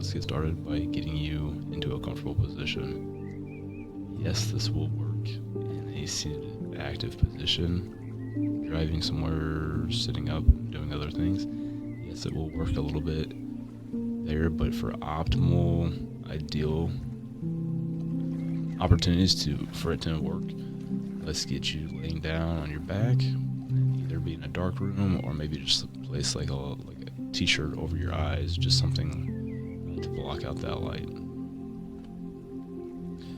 let's get started by getting you into a comfortable position. Yes, this will work in a seated, active position, driving somewhere, sitting up, doing other things. Yes, it will work a little bit there, but for optimal, ideal opportunities for it to work, let's get you laying down on your back, and either be in a dark room or maybe just place like a t-shirt over your eyes, just something to block out that light.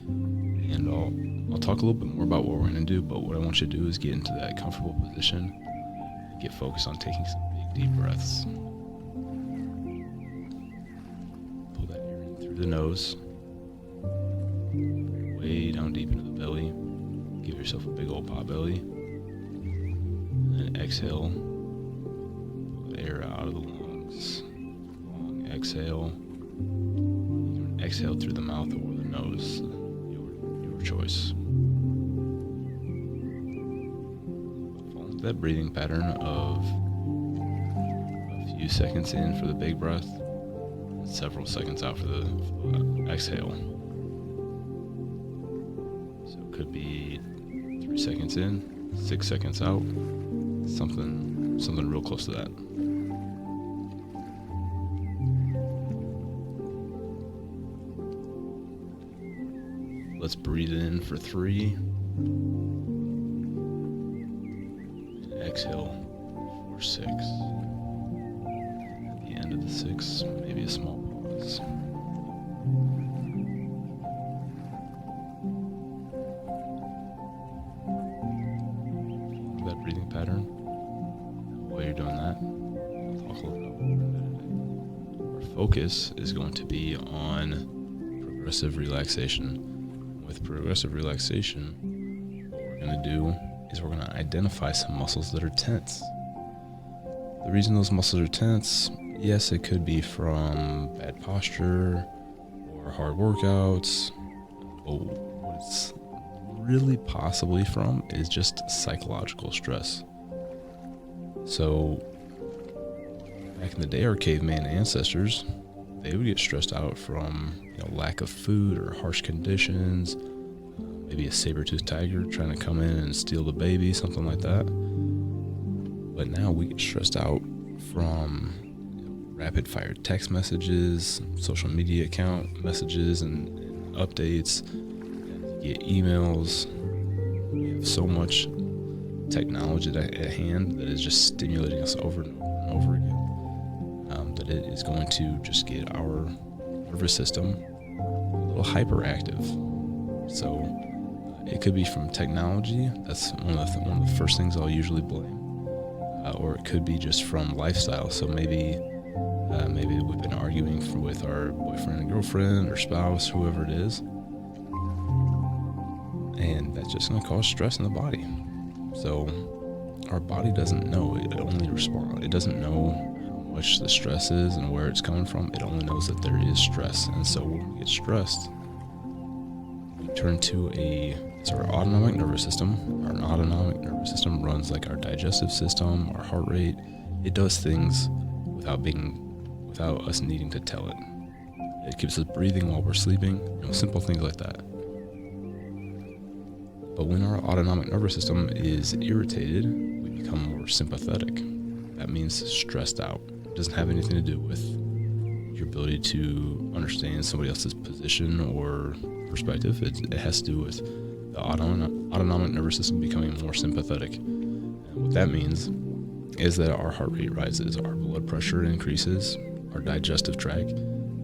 And I'll talk a little bit more about what we're going to do, but what I want you to do is get into that comfortable position, get focused on taking some big deep breaths. Pull that air in through the nose, way down deep into the belly. Give yourself a big old pot belly, and then exhale. Pull the air out of the lungs. Long exhale. You can exhale through the mouth or the nose, your choice. Follow that breathing pattern of a few seconds in for the big breath, and several seconds out for the exhale. So it could be 3 seconds in, 6 seconds out, something real close to that. Let's breathe in for 3, and exhale for 6. At the end of the 6, maybe a small pause. That breathing pattern. While you're doing that, I'll talk a little bit about what we're going to do today. Our focus is going to be on progressive relaxation. With progressive relaxation, what we're going to do is we're going to identify some muscles that are tense. The reason those muscles are tense, yes, it could be from bad posture or hard workouts, but what it's really possibly from is just psychological stress. So back in the day, our caveman ancestors, they would get stressed out from lack of food or harsh conditions, maybe a saber-toothed tiger trying to come in and steal the baby, something like that. But now we get stressed out from rapid-fire text messages, social media account messages and updates, get emails. We have so much technology at hand that is just stimulating us over and over again, that it is going to just get our nervous system a little hyperactive. So it could be from technology. That's one of the first things I'll usually blame, or it could be just from lifestyle. So maybe we've been arguing with our boyfriend and girlfriend or spouse, whoever it is, and that's just going to cause stress in the body. So our body doesn't know. It only responds. It doesn't know how much the stress is and where it's coming from. It only knows that there is stress. And so when we get stressed, we turn to our autonomic nervous system. Our autonomic nervous system runs like our digestive system, our heart rate. It does things without us needing to tell it. It keeps us breathing while we're sleeping, simple things like that. But when our autonomic nervous system is irritated, we become more sympathetic. That means stressed out. It doesn't have anything to do with your ability to understand somebody else's position or perspective. It has to do with the autonomic nervous system becoming more sympathetic. And what that means is that our heart rate rises, our blood pressure increases, our digestive tract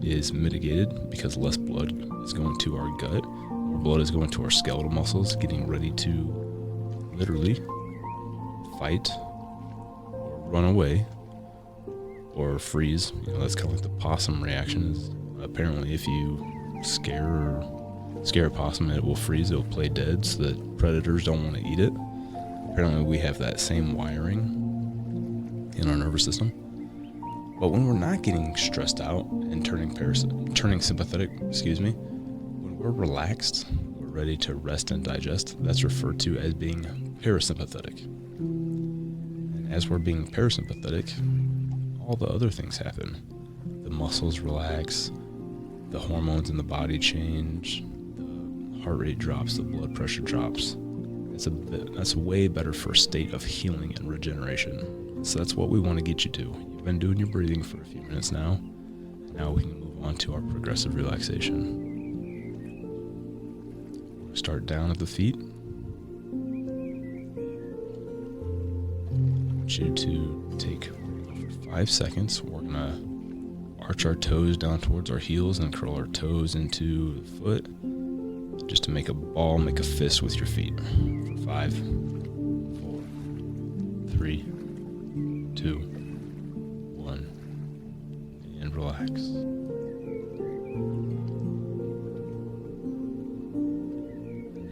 is mitigated because less blood is going to our gut. More blood is going to our skeletal muscles, getting ready to literally fight or run away or freeze. That's kind of like the possum reaction. Is apparently if you scare a possum, it will freeze, it will play dead so that predators don't want to eat it. Apparently we have that same wiring in our nervous system. But when we're not getting stressed out and turning sympathetic, when we're relaxed, we're ready to rest and digest, that's referred to as being parasympathetic. And as we're being parasympathetic, all the other things happen. The muscles relax, the hormones in the body change, the heart rate drops, the blood pressure drops. That's a way better first state of healing and regeneration. So that's what we want to get you to. You've been doing your breathing for a few minutes now. Now we can move on to our progressive relaxation. We'll start down at the feet. I want you to take 5 seconds. We're going to arch our toes down towards our heels and curl our toes into the foot. Just to make a ball, make a fist with your feet. For 5, 4, 3, 2, 1, and relax. Now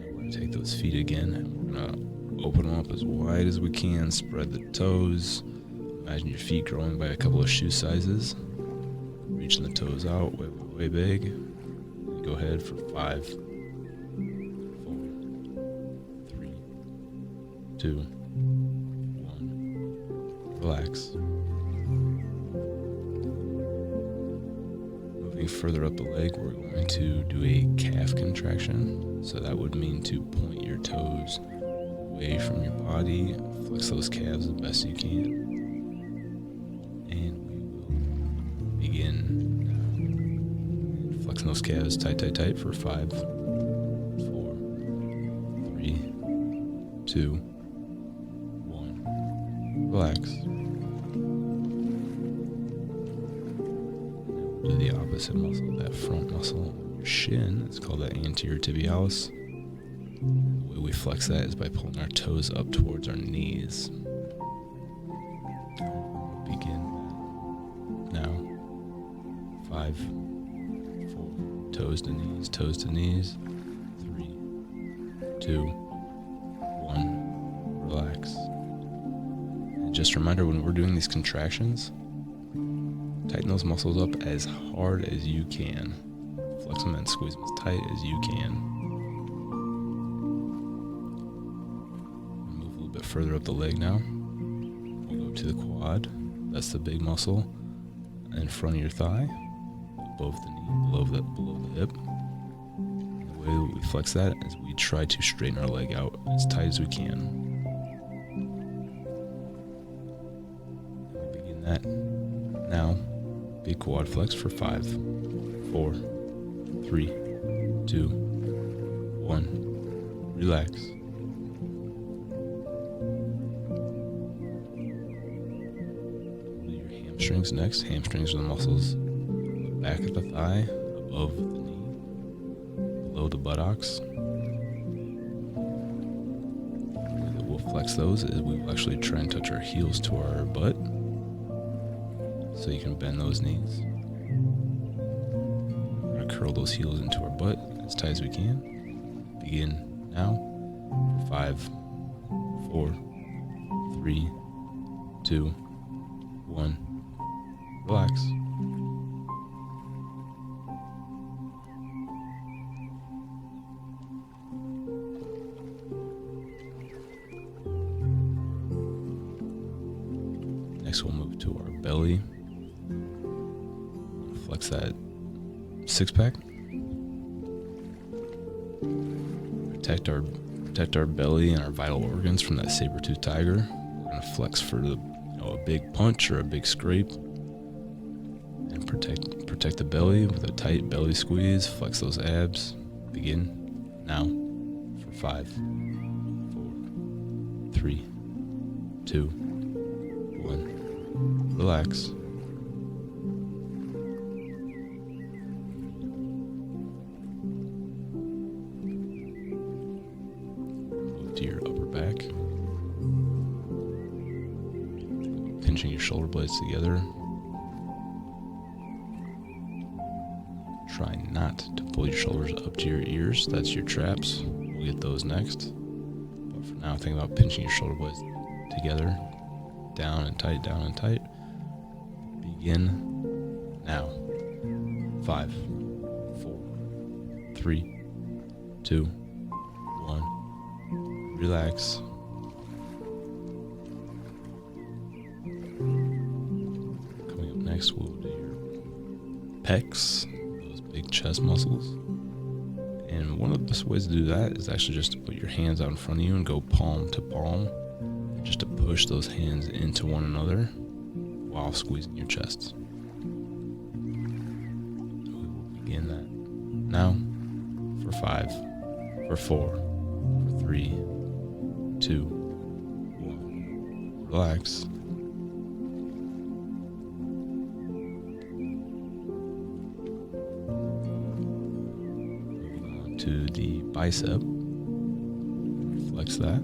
we're going to take those feet again and we're going to open them up as wide as we can. Spread the toes. Imagine your feet growing by a couple of shoe sizes. Reaching the toes out way, way, way big. And go ahead for 5, 4, 3, 2, 1. Relax. Moving further up the leg, we're going to do a calf contraction. So that would mean to point your toes away from your body. Flex those calves the best you can. Begin flexing those calves tight, tight, tight for 5, 4, 3, 2, 1. Relax. Now we'll do the opposite muscle, that front muscle on your shin. It's called the anterior tibialis. The way we flex that is by pulling our toes up towards our knees. Begin now. 5, 4, toes to knees, 3, 2, 1, relax. And just a reminder, when we're doing these contractions, tighten those muscles up as hard as you can. Flex them and squeeze them as tight as you can. Move a little bit further up the leg now. We'll go to the quad. That's the big muscle in front of your thigh. Above the knee, below the hip. The way we flex that is we try to straighten our leg out as tight as we can. We'll begin that now. Big quad flex for 5, 4, 3, 2, 1. Relax. We'll do your hamstrings next. Hamstrings are the muscles back of the thigh, above the knee, below the buttocks. The way that we'll flex those is we will actually try and touch our heels to our butt. So you can bend those knees. We're going to curl those heels into our butt as tight as we can. Begin now. 5, 4, 3, 2, 1. Relax. Next, we'll move to our belly. Flex that 6-pack. Protect our belly and our vital organs from that saber-toothed tiger. We're gonna flex for a big punch or a big scrape, and protect the belly with a tight belly squeeze. Flex those abs. Begin now for 5, 4, 3, 2, 1. Relax. Move to your upper back. Pinching your shoulder blades together. Try not to pull your shoulders up to your ears. That's your traps. We'll get those next. But for now, think about pinching your shoulder blades together. Down and tight, down and tight. Begin now. 5, 4, 3, 2, 1. Relax. Coming up next, we'll do your pecs. Those big chest muscles. And one of the best ways to do that is actually just to put your hands out in front of you and go palm to palm, just to push those hands into one another while squeezing your chest. We will begin that now for 5, for 4, for 3, 2, 1. Relax. Moving on to the bicep. Flex that.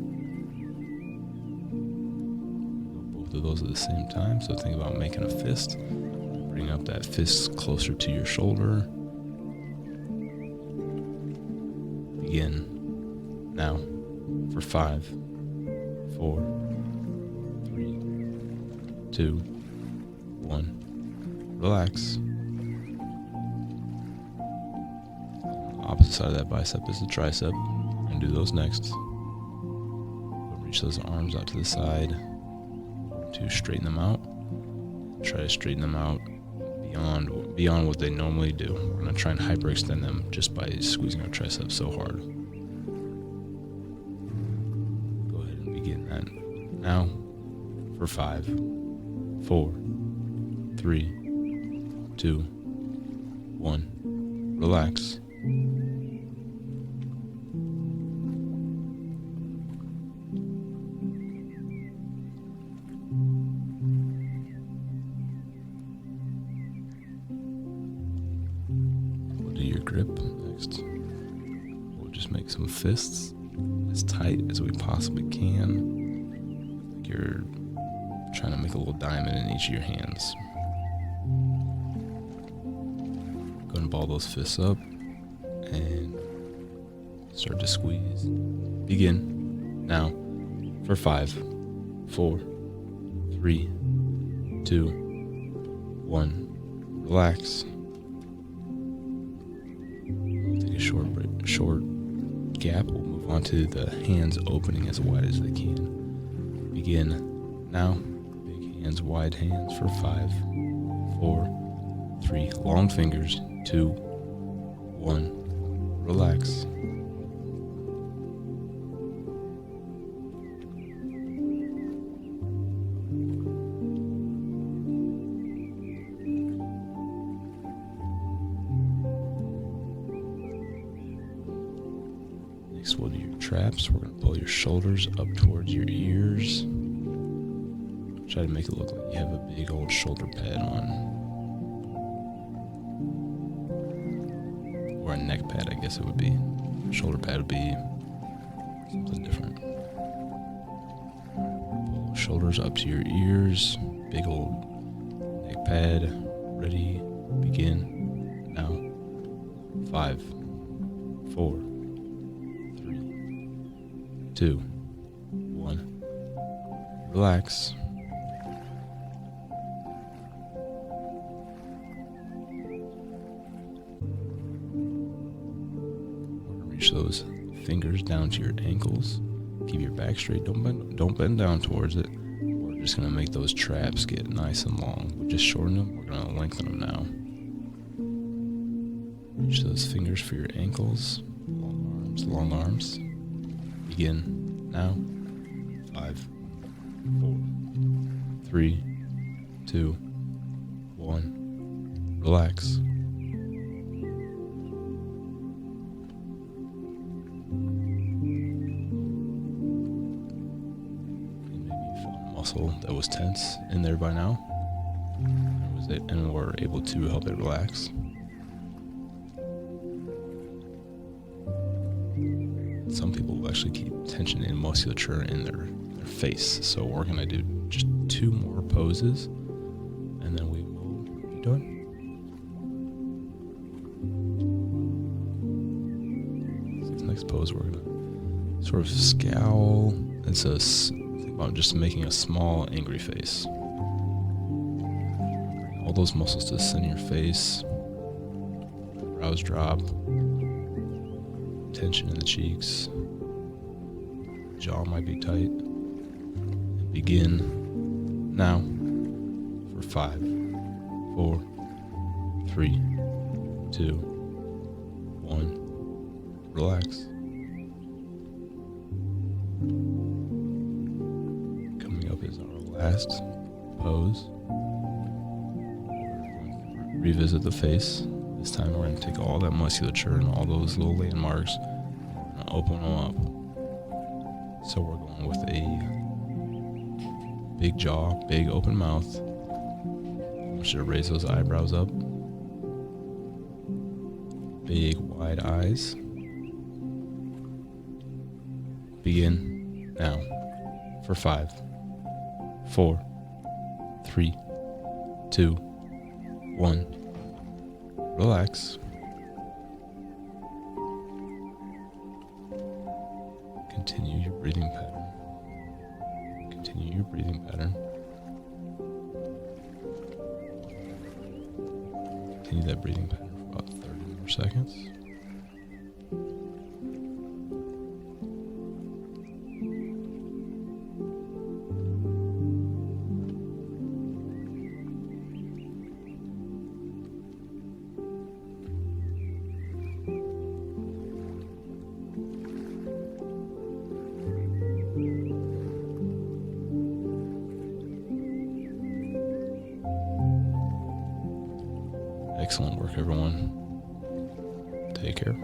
Both of those at the same time. So think about making a fist. Bring up that fist closer to your shoulder. Begin now for 5, 4, 3, 2, 1. Relax. Opposite side of that bicep is the tricep. And do those next. Reach those arms out to the side to straighten them out. Try to straighten them out beyond what they normally do. We're going to try and hyperextend them just by squeezing our triceps so hard. Go ahead and begin that now for 5, 4, 3, 2, 1. Relax. Grip next. We'll just make some fists as tight as we possibly can. Like you're trying to make a little diamond in each of your hands. Go ahead and ball those fists up and start to squeeze. Begin now for 5, 4, 3, 2, 1. Relax. Short gap. We'll move on to the hands opening as wide as they can. Begin now. Big hands, wide hands for 5, 4, 3. Long fingers. 2, 1. Relax. Next, we'll do your traps. We're going to pull your shoulders up towards your ears. Try to make it look like you have a big old shoulder pad on. Or a neck pad, I guess it would be. Shoulder pad would be something different. Pull shoulders up to your ears. Big old neck pad. Ready. Begin. Now. 5, 4, 2, 1. Relax. Reach those fingers down to your ankles. Keep your back straight. Don't bend down towards it. We're just going to make those traps get nice and long. We just shorten them. We're going to lengthen them now. Reach those fingers for your ankles. Long arms. Begin now. 5, 4, 3, 2, 1. Relax. And maybe you felt a muscle that was tense in there by now, and were able to help it relax. Some people will actually keep tension and musculature in their face. So we're going to do just 2 more poses, and then we will be done. So this next pose, we're going to sort of scowl. And so think about just making a small angry face. Bring all those muscles to the center of your face. Brows drop. Tension in the cheeks. Jaw might be tight. And begin now for 5, 4, 3, 2, relax. Coming up is our last pose. Revisit the face. This time we're going to take all that musculature and all those little landmarks and open them up. So we're going with a big jaw, big open mouth. I want you to raise those eyebrows up. Big wide eyes. Begin now for 5, 4, 3, 2, 1. Relax. Continue your breathing pattern. Continue your breathing pattern. Continue that breathing pattern for about 30 more seconds. Excellent work, everyone. Take care.